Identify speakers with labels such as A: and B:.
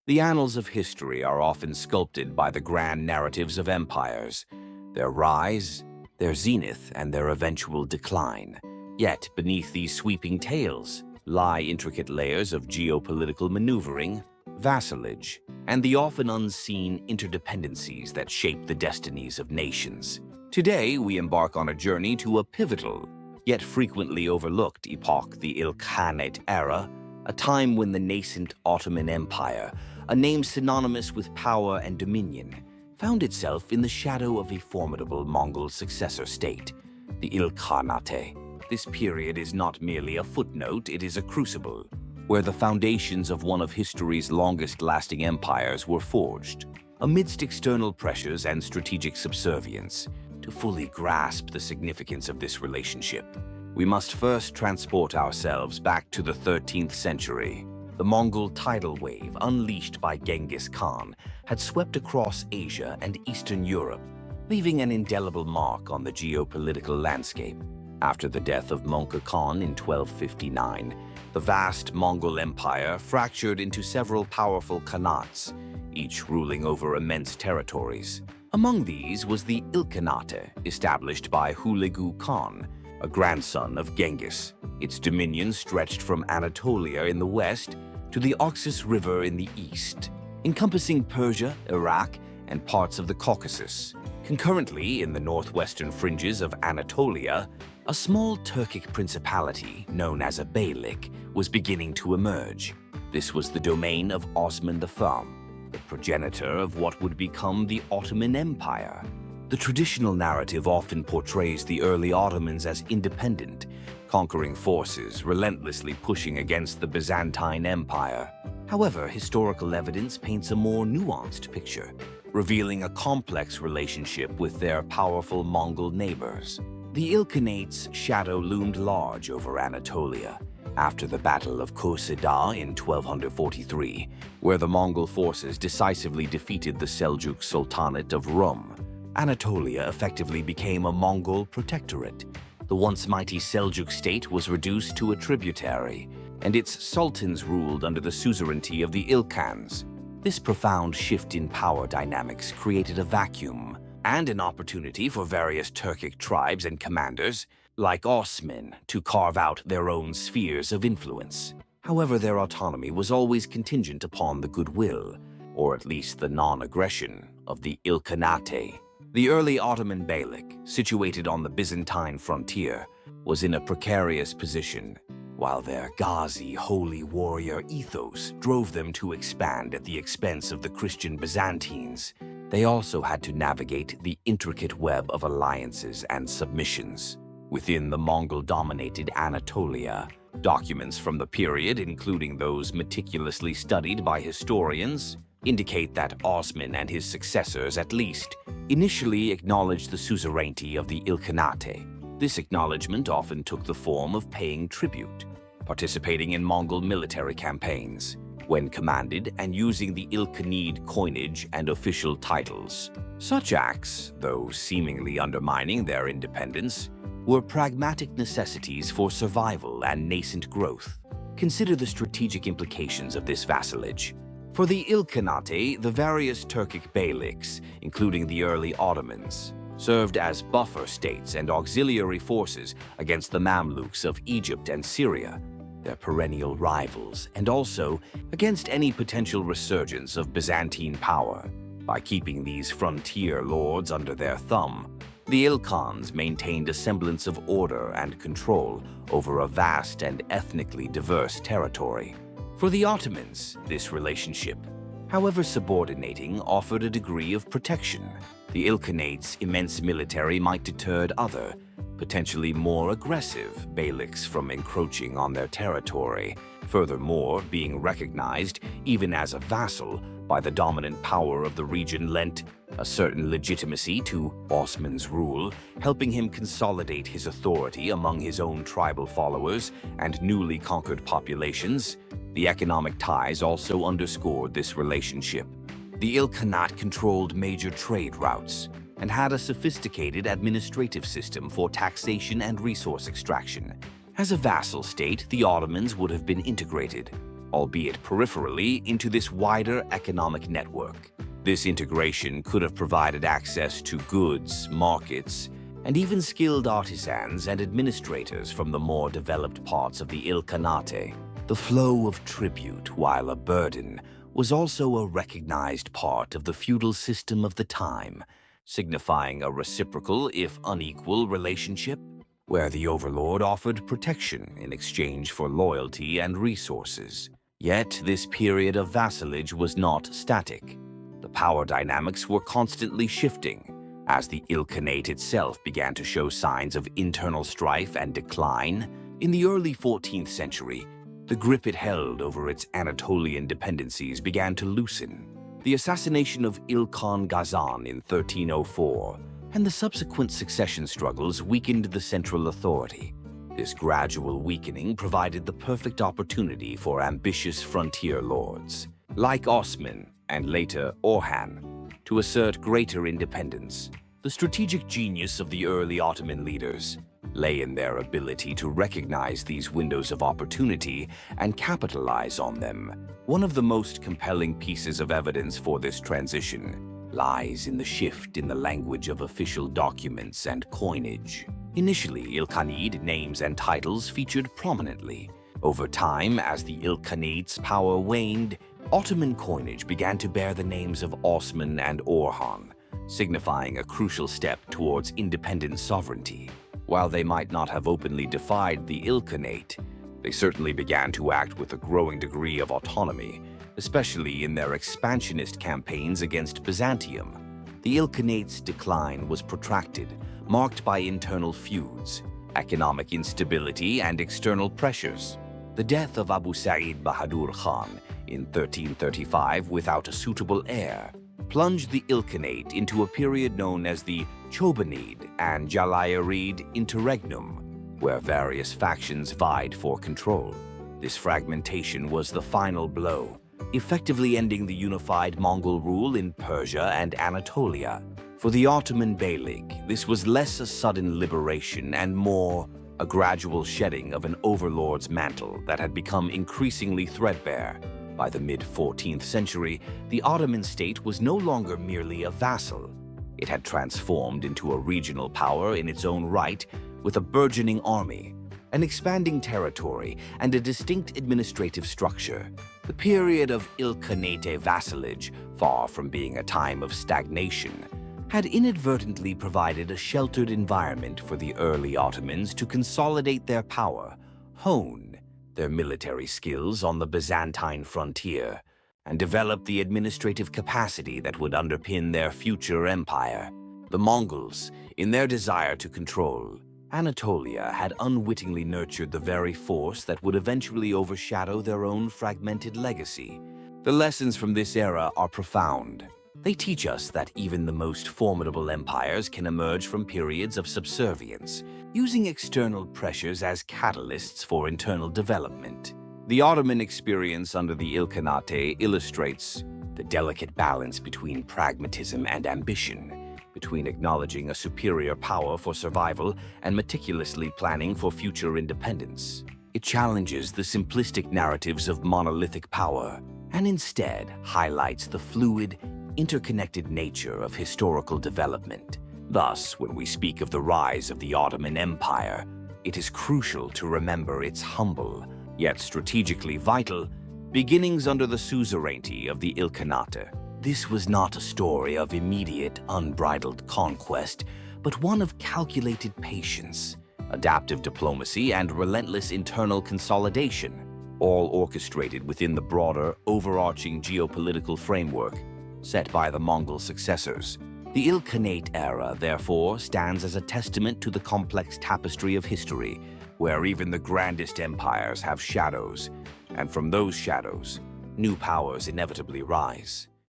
A: The annals of history are often sculpted by the grand narratives of empires, their rise, their zenith, and their eventual decline. Yet, beneath these sweeping tales lie intricate layers of geopolitical maneuvering, vassalage, and the often unseen interdependencies that shape the destinies of nations. Today, we embark on a journey to a pivotal, yet frequently overlooked epoch, the Ilkhanate era, a time when the nascent Ottoman Empire, a name synonymous with power and dominion, found itself in the shadow of a formidable Mongol successor state, the Ilkhanate. This period is not merely a footnote, it is a crucible, where the foundations of one of history's longest-lasting empires were forged. Amidst external pressures and strategic subservience, to fully grasp the significance of this relationship, we must first transport ourselves back to the 13th century. The Mongol tidal wave, unleashed by Genghis Khan, had swept across Asia and Eastern Europe, leaving an indelible mark on the geopolitical landscape. After the death of Mongke Khan in 1259, the vast Mongol Empire fractured into several powerful khanates, each ruling over immense territories. Among these was the Ilkhanate, established by Hulagu Khan, a grandson of Genghis. Its dominion stretched from Anatolia in the west to the Oxus River in the east, encompassing Persia, Iraq, and parts of the Caucasus. Concurrently, in the northwestern fringes of Anatolia, a small Turkic principality known as a beylik was beginning to emerge. This was the domain of Osman the Firm, the progenitor of what would become the Ottoman Empire. The traditional narrative often portrays the early Ottomans as independent, conquering forces relentlessly pushing against the Byzantine Empire. However, historical evidence paints a more nuanced picture, revealing a complex relationship with their powerful Mongol neighbors. The Ilkhanate's shadow loomed large over Anatolia after the Battle of Koseda in 1243, where the Mongol forces decisively defeated the Seljuk Sultanate of Rum. Anatolia effectively became a Mongol protectorate. The once mighty Seljuk state was reduced to a tributary, and its sultans ruled under the suzerainty of the Ilkhans. This profound shift in power dynamics created a vacuum and an opportunity for various Turkic tribes and commanders, like Osman, to carve out their own spheres of influence. However, their autonomy was always contingent upon the goodwill, or at least the non-aggression, of the Ilkhanate. The early Ottoman beylik, situated on the Byzantine frontier, was in a precarious position. While their Ghazi holy warrior ethos drove them to expand at the expense of the Christian Byzantines, they also had to navigate the intricate web of alliances and submissions. Within the Mongol-dominated Anatolia, documents from the period, including those meticulously studied by historians, indicate that Osman and his successors, at least, initially acknowledged the suzerainty of the Ilkhanate. This acknowledgement often took the form of paying tribute, participating in Mongol military campaigns, when commanded, and using the Ilkhanid coinage and official titles. Such acts, though seemingly undermining their independence, were pragmatic necessities for survival and nascent growth. Consider the strategic implications of this vassalage. For the Ilkhanate, the various Turkic beyliks, including the early Ottomans, served as buffer states and auxiliary forces against the Mamluks of Egypt and Syria, their perennial rivals, and also against any potential resurgence of Byzantine power. By keeping these frontier lords under their thumb, the Ilkhans maintained a semblance of order and control over a vast and ethnically diverse territory. For the Ottomans, this relationship, however subordinating, offered a degree of protection. The Ilkhanate's immense military might deter other, potentially more aggressive beyliks from encroaching on their territory, furthermore being recognized, even as a vassal, by the dominant power of the region lent a certain legitimacy to Osman's rule, helping him consolidate his authority among his own tribal followers and newly conquered populations. The economic ties also underscored this relationship. The Ilkhanate controlled major trade routes and had a sophisticated administrative system for taxation and resource extraction. As a vassal state, the Ottomans would have been integrated, albeit peripherally, into this wider economic network. This integration could have provided access to goods, markets, and even skilled artisans and administrators from the more developed parts of the Ilkhanate. The flow of tribute, while a burden, was also a recognized part of the feudal system of the time, signifying a reciprocal, if unequal, relationship where the overlord offered protection in exchange for loyalty and resources. Yet this period of vassalage was not static. The power dynamics were constantly shifting, as the Ilkhanate itself began to show signs of internal strife and decline. In the early 14th century, the grip it held over its Anatolian dependencies began to loosen. The assassination of Ilkhan Ghazan in 1304 and the subsequent succession struggles weakened the central authority. This gradual weakening provided the perfect opportunity for ambitious frontier lords, like Osman and later Orhan, to assert greater independence. The strategic genius of the early Ottoman leaders lay in their ability to recognize these windows of opportunity and capitalize on them. One of the most compelling pieces of evidence for this transition lies in the shift in the language of official documents and coinage. Initially, Ilkhanate names and titles featured prominently. Over time, as the Ilkhanate's power waned, Ottoman coinage began to bear the names of Osman and Orhan, signifying a crucial step towards independent sovereignty. While they might not have openly defied the Ilkhanate, they certainly began to act with a growing degree of autonomy, especially in their expansionist campaigns against Byzantium. The Ilkhanate's decline was protracted, marked by internal feuds, economic instability, and external pressures. The death of Abu Sa'id Bahadur Khan in 1335 without a suitable heir plunged the Ilkhanate into a period known as the Chobanid and Jalayirid interregnum, where various factions vied for control. This fragmentation was the final blow, effectively ending the unified Mongol rule in Persia and Anatolia. For the Ottoman Beylik, this was less a sudden liberation and more a gradual shedding of an overlord's mantle that had become increasingly threadbare. By the mid-14th century, the Ottoman state was no longer merely a vassal. It had transformed into a regional power in its own right, with a burgeoning army, an expanding territory, and a distinct administrative structure. The period of Ilkhanate vassalage, far from being a time of stagnation, had inadvertently provided a sheltered environment for the early Ottomans to consolidate their power, hone their military skills on the Byzantine frontier, and develop the administrative capacity that would underpin their future empire. The Mongols, in their desire to control Anatolia, had unwittingly nurtured the very force that would eventually overshadow their own fragmented legacy. The lessons from this era are profound. They teach us that even the most formidable empires can emerge from periods of subservience, using external pressures as catalysts for internal development. The Ottoman experience under the Ilkhanate illustrates the delicate balance between pragmatism and ambition, between acknowledging a superior power for survival and meticulously planning for future independence. It challenges the simplistic narratives of monolithic power and instead highlights the fluid, interconnected nature of historical development. Thus, when we speak of the rise of the Ottoman Empire, it is crucial to remember its humble, yet strategically vital, beginnings under the suzerainty of the Ilkhanate. This was not a story of immediate, unbridled conquest, but one of calculated patience, adaptive diplomacy, and relentless internal consolidation, all orchestrated within the broader, overarching geopolitical framework set by the Mongol successors. The Ilkhanate era, therefore, stands as a testament to the complex tapestry of history, where even the grandest empires have shadows, and from those shadows, new powers inevitably rise.